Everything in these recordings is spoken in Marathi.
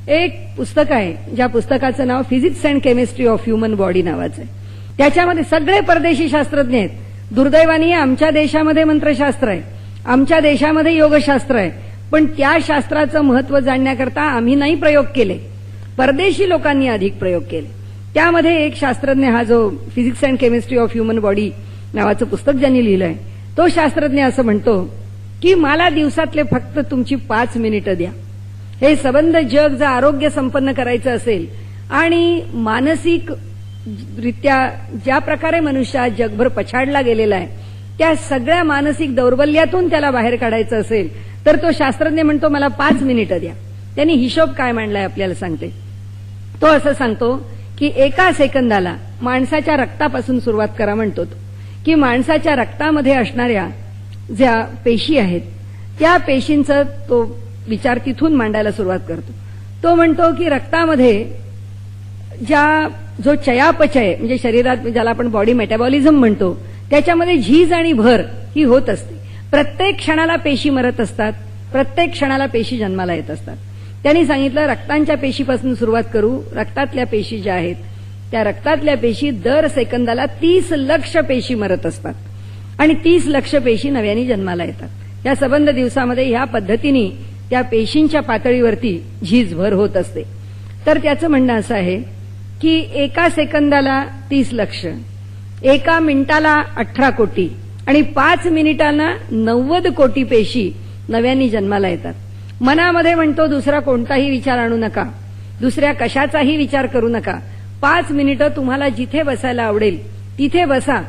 एक पुस्तक आहे, ज्या पुस्तकाचं नाव physics and chemistry of human body नावाचं आहे. त्याच्यामध्ये सगळे परदेशी शास्त्रज्ञ आहेत. दुर्दैवाने आमच्या देशामध्ये मंत्रशास्त्र आहे, आमच्या देशामध्ये योगशास्त्र आहे, पण त्या शास्त्राचं महत्व जाणण्याकरता आम्ही नाही प्रयोग केले, परदेशी लोकांनी अधिक प्रयोग केले. त्यामध्ये एक शास्त्रज्ञ, हा जो physics and chemistry of human body नावाचं पुस्तक ज्यांनी लिहिलंय, तो शास्त्रज्ञ असं म्हणतो की मला दिवसातले फक्त तुमची 5 मिनिटं द्या. हे सबंध जग जर आरोग्य संपन्न करायचं असेल आणि मानसिक रित्या ज्या प्रकारे मनुष्य आज जगभर पछाडला गेलेला आहे, त्या सगळ्या मानसिक दौर्बल्यातून त्याला बाहेर काढायचं असेल तर तो शास्त्रज्ञ म्हणतो मला 5 मिनिटं द्या. त्यांनी हिशोब काय मांडलाय आपल्याला सांगते. तो असं सांगतो की एका सेकंदाला माणसाच्या रक्तापासून सुरुवात करा म्हणतो तो, की माणसाच्या रक्तामध्ये असणाऱ्या ज्या पेशी आहेत त्या पेशींचा तो विचार तिथून मांडायला सुरुवात करतो. तो म्हणतो की रक्तामध्ये जो चयापचय म्हणजे शरीरात ज्याला आपण बॉडी मेटाबॉलिझम म्हणतो, त्याच्यामध्ये झीज आणि भर ही होत असते. प्रत्येक क्षणाला पेशी मरत असतात, प्रत्येक क्षणाला पेशी जन्माला येत असतात. त्यांनी सांगितलं रक्तांच्या पेशीपासून सुरुवात करू. रक्तातल्या पेशी ज्या आहेत त्या रक्तातल्या पेशी दर सेकंदाला 30 लक्ष पेशी मरत असतात आणि 30 लक्ष पेशी नव्याने जन्माला येतात. या सबंध दिवसामध्ये ह्या पद्धतीने त्या पेशींच्या पातळीवरती झीज भर होत असते. तर त्याचं म्हणणं असं आहे की एका सेकंदाला 30 लक्ष, एका मिनिटाला 18 कोटी आणि 5 मिनिटांना 90 कोटी पेशी नव्याने जन्माला येतात. मनामध्ये म्हणतो दुसरा कोणताही विचार आणू नका, दुसऱ्या कशाचाही विचार करू नका. 5 मिनिटं तुम्हाला जिथे बसायला आवडेल तिथे बसा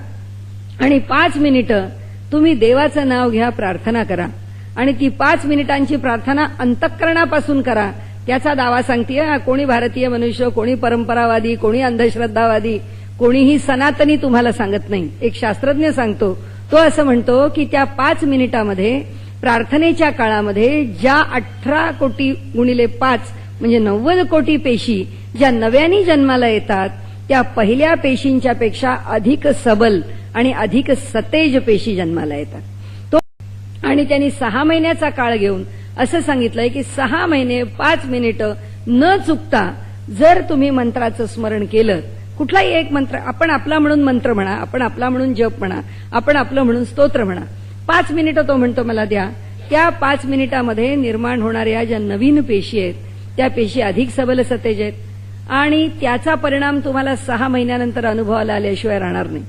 आणि 5 मिनिटं तुम्ही देवाचं नाव घ्या, प्रार्थना करा आणि ती 5 मिनिटांची प्रार्थना अंतःकरणापासून करा. त्याचा दावा सांगतेय कोणी भारतीय मनुष्य, कोणी परंपरावादी, कोणी अंधश्रद्धावादी, कोणीही सनातनी तुम्हाला सांगत नाही. एक शास्त्रज्ञ सांगतो, तो असं म्हणतो की त्या 5 मिनिटामध्ये प्रार्थनेच्या काळामध्ये ज्या 18 कोटी गुणिले 5 म्हणजे 90 कोटी पेशी ज्या नव्याने जन्माला येतात, त्या पहिल्या पेशींच्या पेक्षा अधिक सबल आणि अधिक सतेज पेशी जन्माला येतात. तो आणि त्यांनी 6 महिन्याचा काळ घेऊन असं सांगितलंय की 6 महिने 5 मिनिटं न चुकता जर तुम्ही मंत्राचं स्मरण केलं, कुठलाही एक मंत्र, आपण आपला म्हणून मंत्र म्हणा, आपण आपला म्हणून जप म्हणा, आपण आपलं म्हणून स्तोत्र म्हणा, 5 मिनिटं तो म्हणतो मला द्या. त्या 5 मिनिटामध्ये निर्माण होणाऱ्या ज्या नवीन पेशी आहेत त्या पेशी अधिक सबल सतेज आहेत आणि त्याचा परिणाम तुम्हाला 6 महिन्यानंतर अनुभवाला आल्याशिवाय राहणार नाही.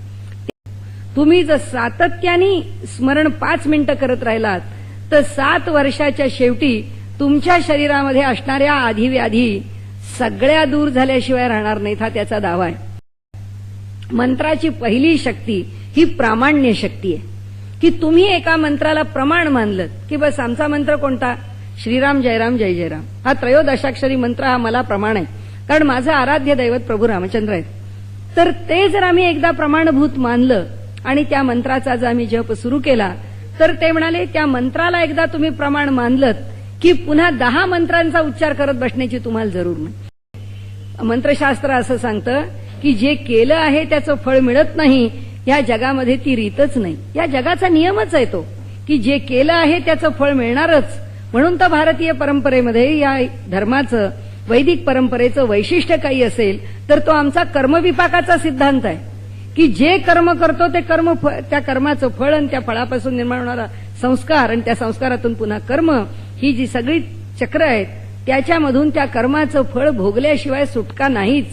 तुम्ही जर सातत्याने स्मरण 5 मिनिटं करत राहिलात तर 7 वर्षाच्या शेवटी तुमच्या शरीरामध्ये असणाऱ्या आधीव्याधी सगळ्या दूर झाल्याशिवाय राहणार नाहीत. हा त्याचा दावा आहे. मंत्राची पहिली शक्ती ही प्रामाण्य शक्ती आहे की तुम्ही एका मंत्राला प्रमाण मानलं की बस आमचा मंत्र कोणता, श्रीराम जयराम जय जयराम, हा 13 मंत्र हा मला प्रमाण आहे, कारण माझं आराध्य दैवत प्रभू रामचंद्र आहेत. तर ते जर आम्ही एकदा प्रमाणभूत मानलं आणि त्या मंत्राचा जर आम्ही जप सुरू केला तर ते म्हणाले त्या मंत्राला एकदा तुम्ही प्रमाण मानलं की पुन्हा 10 मंत्रांचा उच्चार करत बसण्याची तुम्हाला जरूर नाही. मंत्रशास्त्र असं सांगतं की जे केलं आहे त्याचं फळ मिळत नाही, या जगामध्ये ती रीतच नाही. या जगाचा नियमच आहे तो की जे केलं आहे त्याचं फळ मिळणारच. म्हणून तर भारतीय परंपरेमध्ये या धर्माचं, वैदिक परंपरेचं वैशिष्ट्य काही असेल तर तो आमचा कर्मविपाकाचा सिद्धांत आहे की जे कर्म करतो ते कर्म, त्या कर्माचं फळ आणि त्या फळापासून निर्माण होणारा संस्कार आणि त्या संस्कारातून पुन्हा कर्म, ही जी सगळी चक्र आहेत त्याच्यामधून त्या कर्माचं फळ भोगल्याशिवाय सुटका नाहीच.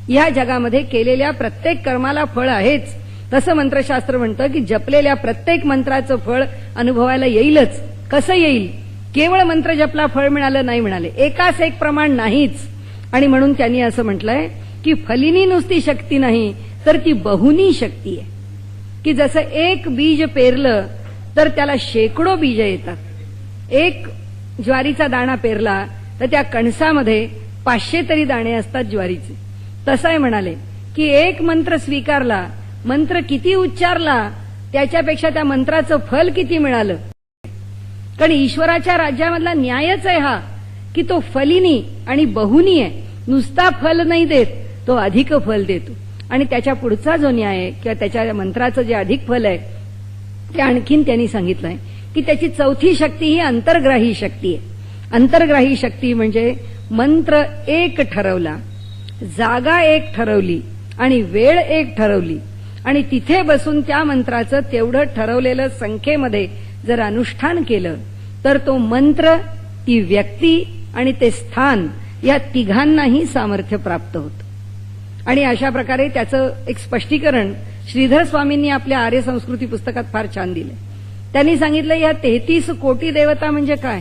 या जगामध्ये केलेल्या प्रत्येक कर्माला फळ आहेच. तसं मंत्रशास्त्र म्हणतं की जपलेल्या प्रत्येक मंत्राचं फळ अनुभवायला येईलच. कसं येईल? केवळ मंत्र जपला फळ मिळालं नाही म्हणाले, एकाच एक प्रमाण नाहीच. आणि म्हणून त्यांनी असं म्हटलंय की फलिनी नुसती शक्ती नाही तर ती बहुनी शक्ती आहे. की जसं एक बीज पेरलं तर त्याला शेकडो बीज येतात. एक ज्वारीचा दाणा पेरला तर त्या कणसामध्ये 500 तरी दाणे असतात ज्वारीचे. तसं आहे म्हणाले की एक मंत्र स्वीकारला, मंत्र किती उच्चारला त्याच्यापेक्षा त्या मंत्राचं फल किती मिळालं. कारण ईश्वराच्या राज्यामधला न्यायच आहे हा की तो फलिनी आणि बहुनी आहे. नुसता फल नाही देत, तो अधिक फल देतो. आणि त्याच्या पुढचा जो न्याय आहे किंवा त्याच्या मंत्राचं जे अधिक फल आहे ते आणखीन त्यांनी सांगितलंय की त्याची चौथी शक्ती ही अंतर्ग्राही शक्ती आहे. अंतर्ग्राही शक्ती म्हणजे मंत्र एक ठरवला, जागा एक ठरवली आणि वेळ एक ठरवली आणि तिथे बसून त्या मंत्राचं तेवढं ठरवलेलं संख्येमध्ये जर अनुष्ठान केलं तर तो मंत्र, ती व्यक्ती आणि ते स्थान या तिघांनाही सामर्थ्य प्राप्त होतं. आणि अशा प्रकारे त्याचं एक स्पष्टीकरण श्रीधर स्वामींनी आपल्या आर्य संस्कृती पुस्तकात फार छान दिलं. त्यांनी सांगितलं या 33 कोटी देवता म्हणजे काय.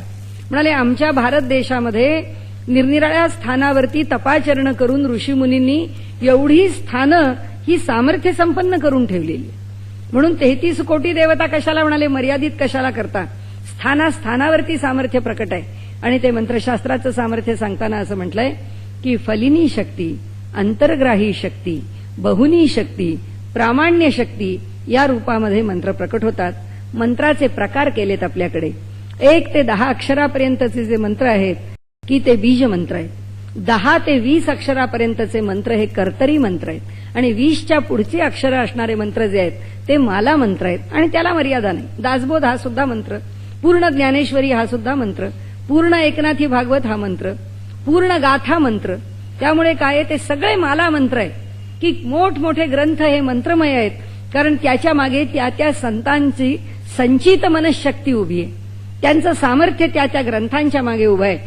म्हणाले आमच्या भारत देशामध्ये निरनिराळ्या स्थानावरती तपाचरण करून ऋषीमुनींनी एवढी स्थानं ही सामर्थ्य संपन्न करून ठेवलेली. म्हणून 33 कोटी देवता कशाला म्हणाले, मर्यादित कशाला करता. स्थानावरती सामर्थ्य प्रकट आहे. आणि ते मंत्रशास्त्राचं सामर्थ्य सांगताना असं म्हटलंय की फलिनी शक्ती, अंतर्ग्राही शक्ती, बहुनी शक्ती, प्रामाण्य शक्ती या रूपामध्ये मंत्र प्रकट होतात. मंत्राचे प्रकार केलेत आपल्याकडे. 1 ते 10 अक्षरापर्यंतचे जे मंत्र आहेत की ते बीज मंत्र आहेत. 10 ते 20 अक्षरापर्यंतचे मंत्र हे कर्तरी मंत्र आहेत आणि 20च्या पुढचे अक्षर असणारे मंत्र जे आहेत ते माला मंत्र आहेत. आणि त्याला मर्यादा नाही. दासबोध हा सुद्धा मंत्र, पूर्ण ज्ञानेश्वरी हा सुद्धा मंत्र, पूर्ण एकनाथी भागवत हा मंत्र, पूर्ण गाथा मंत्र. त्यामुळे काय ते सगळे माला मंत्र आहेत की मोठमोठे ग्रंथ हे मंत्रमय आहेत. कारण त्याच्या मागे त्या संतांची संचित मनशक्ती उभी आहे. त्यांचं सामर्थ्य त्या ग्रंथांच्या मागे उभं आहे.